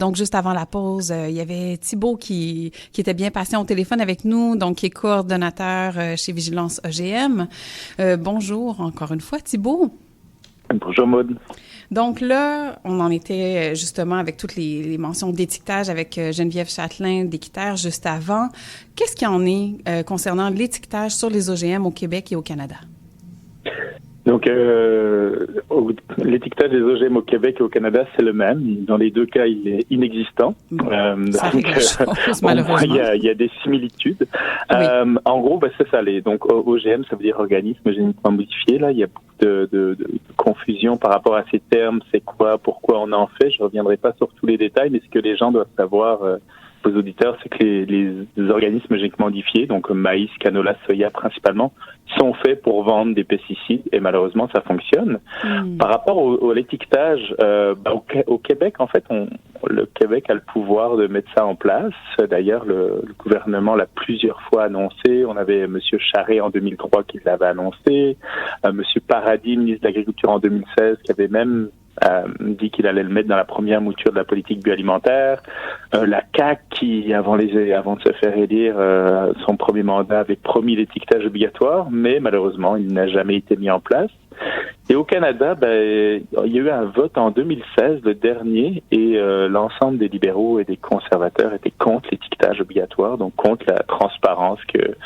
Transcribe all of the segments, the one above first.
Donc, juste avant la pause, il y avait Thibault qui était bien patient au téléphone avec nous, donc qui est coordonnateur chez Vigilance OGM. Bonjour encore une fois, Thibault. Bonjour Maude. Donc là, on en était justement avec toutes les mentions d'étiquetage avec Geneviève Châtelain d'Équiterre juste avant. Qu'est-ce qu'il y en est concernant l'étiquetage sur les OGM au Québec et au Canada? Donc, l'étiquetage des OGM au Québec et au Canada, c'est le même. Dans les deux cas, il est inexistant. Ça arrive malheureusement. Il y a des similitudes. Oui. En gros, c'est ça. Donc, OGM, ça veut dire organisme génétiquement modifié. Là, il y a beaucoup de confusion par rapport à ces termes. C'est quoi, pourquoi on en fait. Je reviendrai pas sur tous les détails, mais ce que les gens doivent savoir, aux auditeurs, c'est que les organismes génétiquement modifiés, donc maïs, canola, soya principalement, sont faits pour vendre des pesticides et malheureusement ça fonctionne. Par rapport à l'étiquetage, au Québec, en fait, le Québec a le pouvoir de mettre ça en place. D'ailleurs, le gouvernement l'a plusieurs fois annoncé. On avait M. Charest en 2003 qui l'avait annoncé, M. Paradis, ministre de l'Agriculture en 2016, qui avait même dit qu'il allait le mettre dans la première mouture de la politique bioalimentaire. La CAQ, qui, avant de se faire élire, son premier mandat, avait promis l'étiquetage obligatoire, mais malheureusement, il n'a jamais été mis en place. Et au Canada, il y a eu un vote en 2016, le dernier, et l'ensemble des libéraux et des conservateurs étaient contre l'étiquetage obligatoire, donc contre la transparence que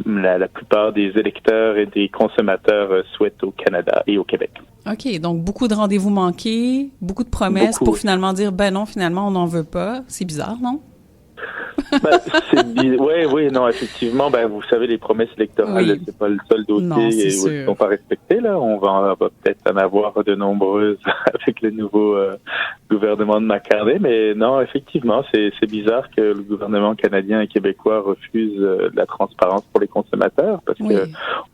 la plupart des électeurs et des consommateurs souhaitent au Canada et au Québec. OK, donc beaucoup de rendez-vous manqués, beaucoup de promesses pour finalement dire, non, finalement, on n'en veut pas. C'est bizarre, non? Oui, non, effectivement, vous savez, les promesses électorales, c'est pas le seul dossier où elles ne sont pas respectées, là. On va peut-être en avoir de nombreuses avec le nouveau gouvernement de McCartney, mais non, effectivement, c'est bizarre que le gouvernement canadien et québécois refuse la transparence pour les consommateurs, parce que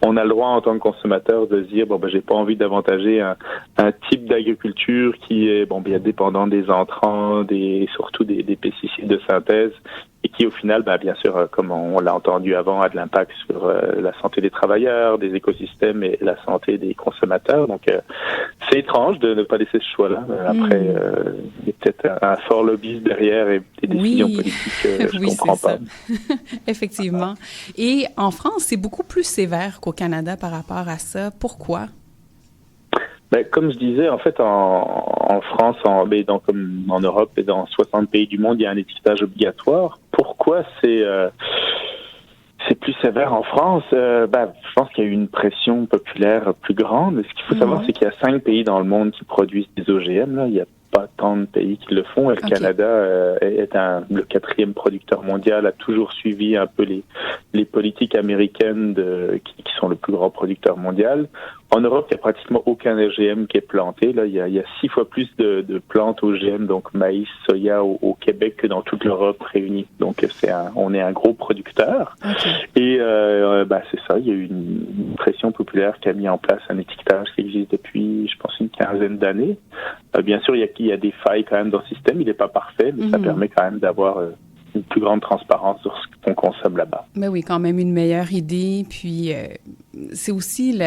on a le droit en tant que consommateur de se dire, j'ai pas envie d'avantager un type d'agriculture qui est, bien dépendant des entrants, surtout des pesticides de synthèse, et qui au final, bien sûr, comme on l'a entendu avant, a de l'impact sur la santé des travailleurs, des écosystèmes et la santé des consommateurs. Donc, c'est étrange de ne pas laisser ce choix-là. Après, il y a peut-être un fort lobbyiste derrière et des décisions politiques que je comprends pas. Effectivement. Et en France, c'est beaucoup plus sévère qu'au Canada par rapport à ça. Pourquoi? Comme je disais, en fait, en France, comme en Europe et dans 60 pays du monde, il y a un étiquetage obligatoire. Pourquoi c'est plus sévère en France? Je pense qu'il y a eu une pression populaire plus grande. Ce qu'il faut savoir, c'est qu'il y a 5 pays dans le monde qui produisent des OGM. Là. Il n'y a pas tant de pays qui le font. Et le Canada est le 4e producteur mondial, a toujours suivi un peu les politiques américaines qui sont le plus grand producteur mondial. En Europe, il n'y a pratiquement aucun OGM qui est planté. Là, il y a 6 fois plus de plantes OGM, donc maïs, soya au Québec que dans toute l'Europe réunie. Donc, on est un gros producteur. Et c'est ça, il y a eu une pression populaire qui a mis en place un étiquetage qui existe depuis, je pense, une quinzaine d'années. Bien sûr, il y a des failles quand même dans le système. Il n'est pas parfait, mais ça permet quand même d'avoir une plus grande transparence sur ce qu'on consomme là-bas. Mais oui, quand même une meilleure idée. Puis, c'est aussi,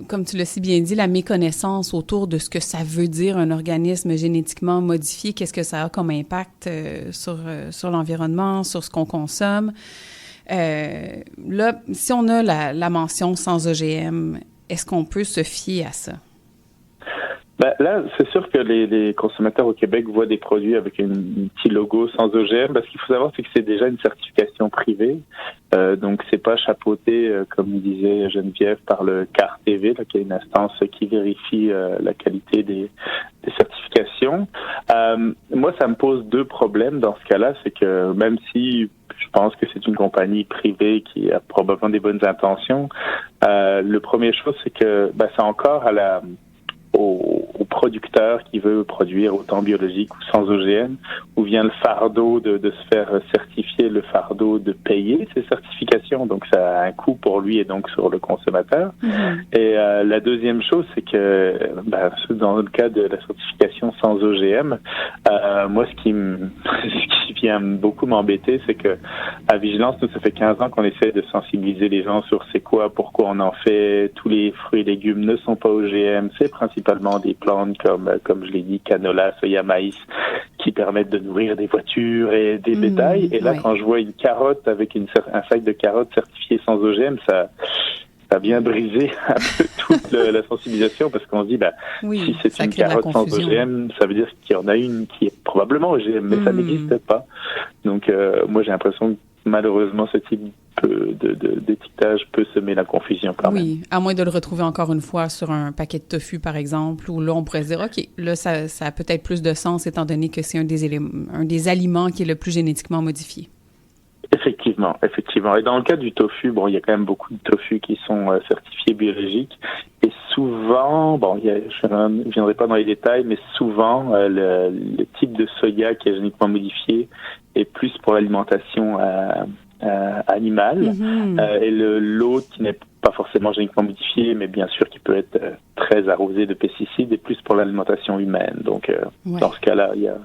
comme tu l'as si bien dit, la méconnaissance autour de ce que ça veut dire un organisme génétiquement modifié. Qu'est-ce que ça a comme impact sur l'environnement, sur ce qu'on consomme. Là, si on a la mention sans OGM, est-ce qu'on peut se fier à ça? Là, c'est sûr que les consommateurs au Québec voient des produits avec un petit logo sans OGM, parce qu'il faut savoir c'est que c'est déjà une certification privée, donc c'est pas chapeauté, comme disait Geneviève, par le CAR TV, là, qui est une instance qui vérifie la qualité des certifications. Moi, ça me pose 2 problèmes dans ce cas-là, c'est que même si je pense que c'est une compagnie privée qui a probablement des bonnes intentions, le premier chose, c'est que c'est encore au producteur qui veut produire autant biologique ou sans OGM, où vient le fardeau de se faire certifier, le fardeau de payer ces certifications. Donc, ça a un coût pour lui et donc sur le consommateur. Et la deuxième chose, c'est que dans le cas de la certification sans OGM, moi, ce qui vient beaucoup m'embêter, c'est que à Vigilance, nous, ça fait 15 ans qu'on essaie de sensibiliser les gens sur c'est quoi, pourquoi on en fait. Tous les fruits et légumes ne sont pas OGM. C'est principalement des plantes comme je l'ai dit, canola, soya, maïs, qui permettent de nourrir des voitures et des bétails. Et là, quand je vois une carotte avec un sac de carottes certifié sans OGM, ça vient briser un peu toute la sensibilisation, parce qu'on se dit, si c'est une carotte sans OGM, ça veut dire qu'il y en a une qui est probablement OGM, mais ça n'existe pas. Donc, moi, j'ai l'impression que malheureusement, ce type d'étiquetage peut semer la confusion quand même. Oui, à moins de le retrouver encore une fois sur un paquet de tofu, par exemple, où là, on pourrait se dire, OK, là, ça a peut-être plus de sens, étant donné que c'est un des aliments qui est le plus génétiquement modifié. Effectivement. Et dans le cas du tofu, il y a quand même beaucoup de tofu qui sont certifiés biologiques. Et souvent, je ne viendrai pas dans les détails, mais souvent, le type de soya qui est génétiquement modifié est plus pour l'alimentation animale. Et l'autre qui n'est pas forcément génétiquement modifié, mais bien sûr qui peut être très arrosé de pesticides, est plus pour l'alimentation humaine. Donc, dans ce cas-là, il y a...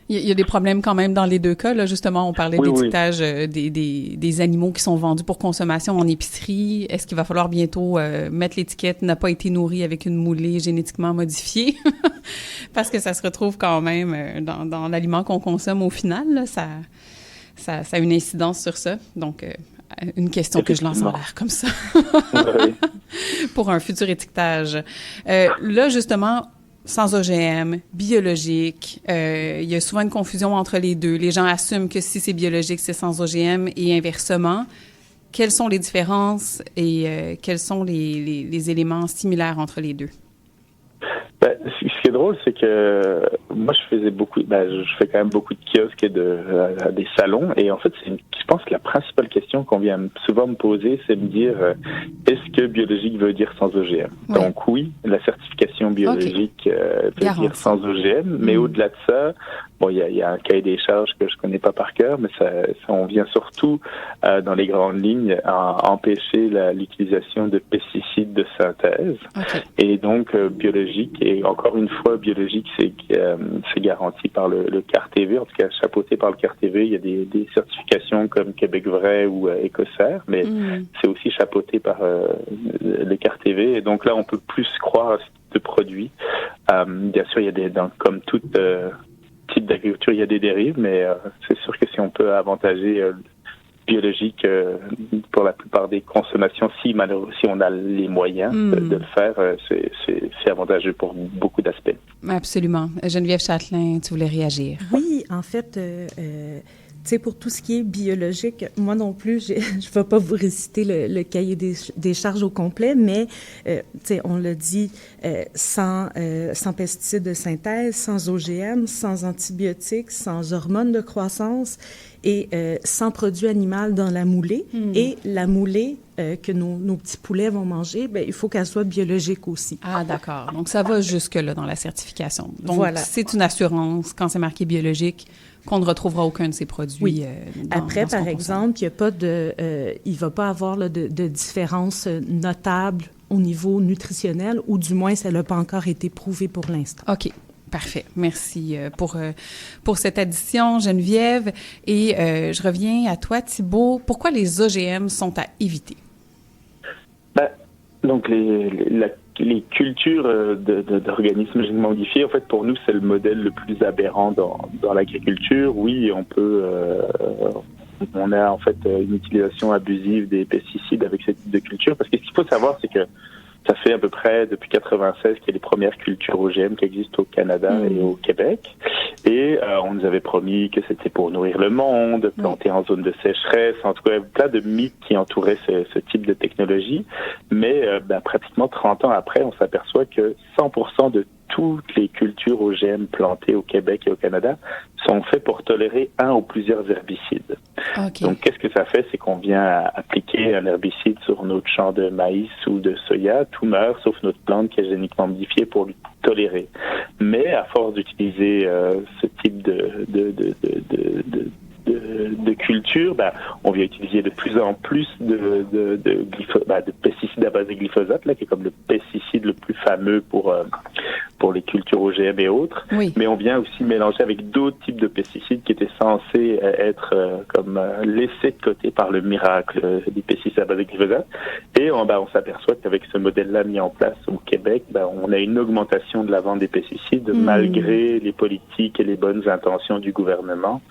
Il y a des problèmes quand même dans les deux cas. Là, justement, on parlait d'étiquetage des animaux qui sont vendus pour consommation en épicerie. Est-ce qu'il va falloir bientôt mettre l'étiquette « n'a pas été nourri avec une moulée génétiquement modifiée » parce que ça se retrouve quand même dans l'aliment qu'on consomme au final. Là, ça a une incidence sur ça. Donc, une question que je lance en l'air comme ça pour un futur étiquetage. Là, justement, sans OGM, biologique. Il y a souvent une confusion entre les deux. Les gens assument que si c'est biologique, c'est sans OGM et inversement. Quelles sont les différences et quels sont les éléments similaires entre les deux? Ce qui est drôle, c'est que moi, je fais quand même beaucoup de kiosques et à des salons. Et en fait, je pense que la principale question qu'on vient souvent me poser, c'est de me dire, est-ce que biologique veut dire sans OGM? Oui. Donc oui, la certification biologique veut dire sans OGM. Mais au-delà de ça, il y a un cahier des charges que je connais pas par cœur, mais ça on vient surtout, dans les grandes lignes, à empêcher l'utilisation de pesticides de synthèse. Okay. Et donc, biologique, et encore une fois, biologique, c'est garanti par le CARTV, en tout cas chapeauté par le CARTV. Il y a des certifications comme Québec Vrai ou Écossaire, mais c'est aussi chapeauté par le CARTV. Et donc là, on peut plus croire à ce type de produit. Bien sûr, il y a comme tout type d'agriculture, il y a des dérives, mais c'est sûr que si on peut avantager biologique pour la plupart des consommations, si on a les moyens de le faire, c'est avantageux pour beaucoup d'aspects. Absolument. Geneviève Châtelain, tu voulais réagir? Oui, en fait, tu sais, pour tout ce qui est biologique, moi non plus, je ne vais pas vous réciter le cahier des charges au complet, mais, tu sais, on l'a dit, sans pesticides de synthèse, sans OGM, sans antibiotiques, sans hormones de croissance et sans produits animaux dans la moulée. Et la moulée que nos petits poulets vont manger, il faut qu'elle soit biologique aussi. Ah, d'accord. Donc, ça va jusque-là dans la certification. Donc, voilà. C'est une assurance, quand c'est marqué biologique, qu'on ne retrouvera aucun de ces produits. Oui. Après, par exemple, il y a pas il va pas avoir de différence notable au niveau nutritionnel, ou du moins, ça n'a pas encore été prouvé pour l'instant. OK. Parfait. Merci pour cette addition, Geneviève. Et je reviens à toi, Thibault. Pourquoi les OGM sont à éviter? Donc, les cultures d'organismes génétiquement modifiés, en fait, pour nous, c'est le modèle le plus aberrant dans l'agriculture. Oui, on a en fait une utilisation abusive des pesticides avec ce type de culture, parce que ce qu'il faut savoir, c'est que ça fait à peu près depuis 1996 qu'il y a les premières cultures OGM qui existent au Canada et au Québec. Et on nous avait promis que c'était pour nourrir le monde, planter en zone de sécheresse, en tout cas plein de mythes qui entouraient ce type de technologie. Mais pratiquement 30 ans après, on s'aperçoit que 100% de toutes les cultures OGM plantées au Québec et au Canada sont faites pour tolérer un ou plusieurs herbicides. Okay. Donc, qu'est-ce que ça fait? C'est qu'on vient appliquer un herbicide sur notre champ de maïs ou de soya, tout meurt, sauf notre plante qui est génétiquement modifiée pour le tolérer. Mais à force d'utiliser ce type de culture, on vient utiliser de plus en plus de pesticides à base de glyphosate, là, qui est comme le pesticide le plus fameux pour pour les cultures OGM et autres, mais on vient aussi mélanger avec d'autres types de pesticides qui étaient censés être laissés de côté par le miracle des pesticides à base de glyphosate. Et on s'aperçoit qu'avec ce modèle-là mis en place au Québec, on a une augmentation de la vente des pesticides malgré les politiques et les bonnes intentions du gouvernement.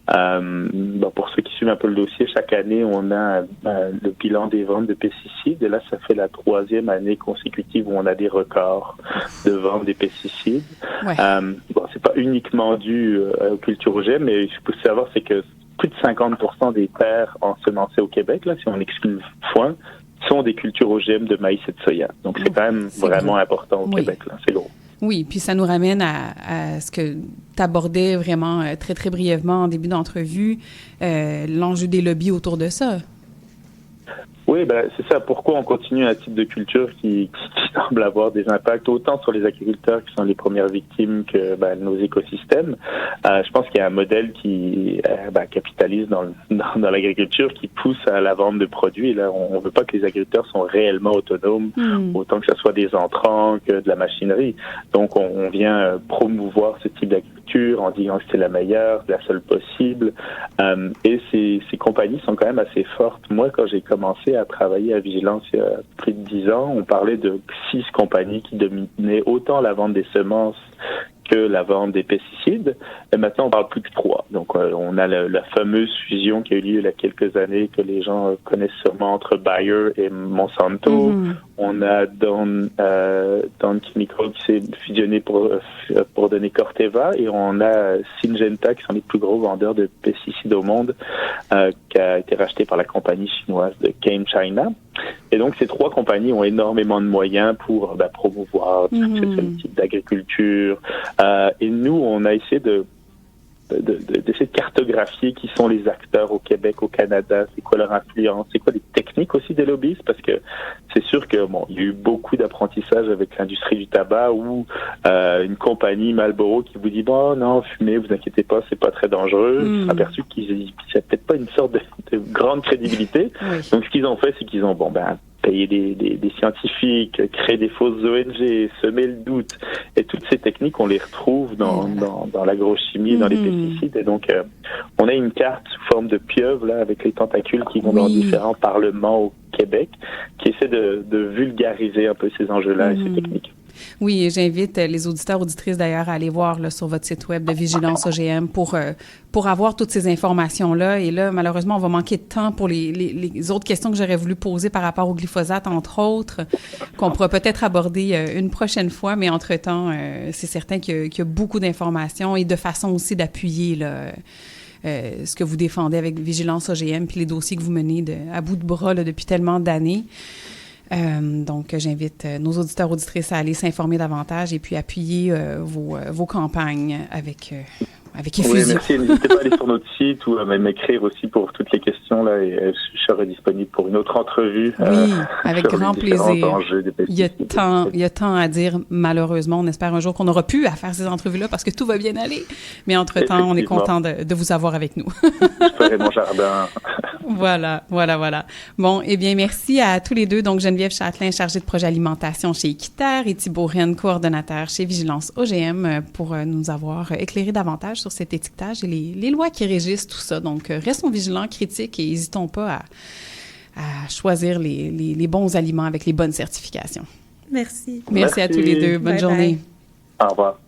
Pour ceux qui suivent un peu le dossier, chaque année, on a le bilan des ventes de pesticides. Et là, ça fait la 3e année consécutive où on a des records de vente des pesticides. C'est pas uniquement dû aux cultures OGM, mais ce qu'il faut savoir, c'est que plus de 50% des terres ensemencées au Québec, là, si on exclut le foin, sont des cultures OGM de maïs et de soya. Donc, c'est quand même vraiment important au Québec. Là. C'est gros. Oui, puis ça nous ramène à ce que tu abordais vraiment très, très brièvement en début d'entrevue, l'enjeu des lobbies autour de ça. Oui, c'est ça. Pourquoi on continue un type de culture qui semble avoir des impacts autant sur les agriculteurs qui sont les premières victimes que nos écosystèmes. Je pense qu'il y a un modèle qui capitalise dans l'agriculture, qui pousse à la vente de produits. Et là, on veut pas que les agriculteurs soient réellement autonomes, autant que ce soit des entrants que de la machinerie. Donc, on vient promouvoir ce type d'agriculture en disant que c'est la meilleure, la seule possible. Et ces compagnies sont quand même assez fortes. Moi, quand j'ai commencé à travailler à Vigilance il y a plus de 10 ans, on parlait de 6 compagnies qui dominaient autant la vente des semences que la vente des pesticides. Et maintenant, on parle plus que 3. Donc, on a la fameuse fusion qui a eu lieu il y a quelques années, que les gens connaissent sûrement, entre Bayer et Monsanto. On a Dow Chemical qui s'est fusionné pour donner Corteva, et on a Syngenta qui sont les plus gros vendeurs de pesticides au monde, qui a été racheté par la compagnie chinoise de Chem China. Et donc, ces 3 compagnies ont énormément de moyens pour promouvoir ce type d'agriculture. Et nous, on a essayé d'essayer de cartographier qui sont les acteurs au Québec, au Canada, c'est quoi leur influence, c'est quoi les techniques aussi des lobbyistes, parce que c'est sûr que il y a eu beaucoup d'apprentissage avec l'industrie du tabac, où une compagnie Marlboro qui vous dit non, fumez, vous inquiétez pas, c'est pas très dangereux, c'est aperçu qu'ils c'est peut-être pas une sorte de grande crédibilité. Donc ce qu'ils ont fait, c'est qu'ils ont payer des scientifiques, créer des fausses ONG, semer le doute. Et toutes ces techniques, on les retrouve dans l'agrochimie, dans les pesticides. Et donc, on a une carte sous forme de pieuvre, là, avec les tentacules qui vont dans différents parlements au Québec, qui essaient de vulgariser un peu ces enjeux-là et ces techniques. Oui, et j'invite les auditeurs, auditrices d'ailleurs à aller voir là, sur votre site web de Vigilance OGM pour avoir toutes ces informations-là. Et là, malheureusement, on va manquer de temps pour les autres questions que j'aurais voulu poser par rapport au glyphosate, entre autres, qu'on pourra peut-être aborder une prochaine fois. Mais entre-temps, c'est certain qu'il y a beaucoup d'informations et de façon aussi d'appuyer là, ce que vous défendez avec Vigilance OGM puis les dossiers que vous menez à bout de bras là, depuis tellement d'années. Donc, j'invite nos auditeurs, auditrices à aller s'informer davantage et puis appuyer vos campagnes avec effusion. Oui, merci. N'hésitez pas à aller sur notre site ou à m'écrire aussi pour toutes les questions là, et je serai disponible pour une autre entrevue. Oui, avec grand plaisir. Il y a tant à dire, malheureusement. On espère un jour qu'on aura pu faire ces entrevues-là parce que tout va bien aller. Mais entre-temps, on est content de vous avoir avec nous. Je ferai mon jardin. Voilà. Bon, eh bien, merci à tous les deux. Donc, Geneviève Châtelain, chargée de projet alimentation chez Équiterre, et Thibault Rennes, coordonnateur chez Vigilance OGM, pour nous avoir éclairé davantage sur cet étiquetage et les lois qui régissent tout ça. Donc, restons vigilants, critiques et n'hésitons pas à choisir les bons aliments avec les bonnes certifications. Merci. Merci à tous les deux. Bonne journée. Au revoir.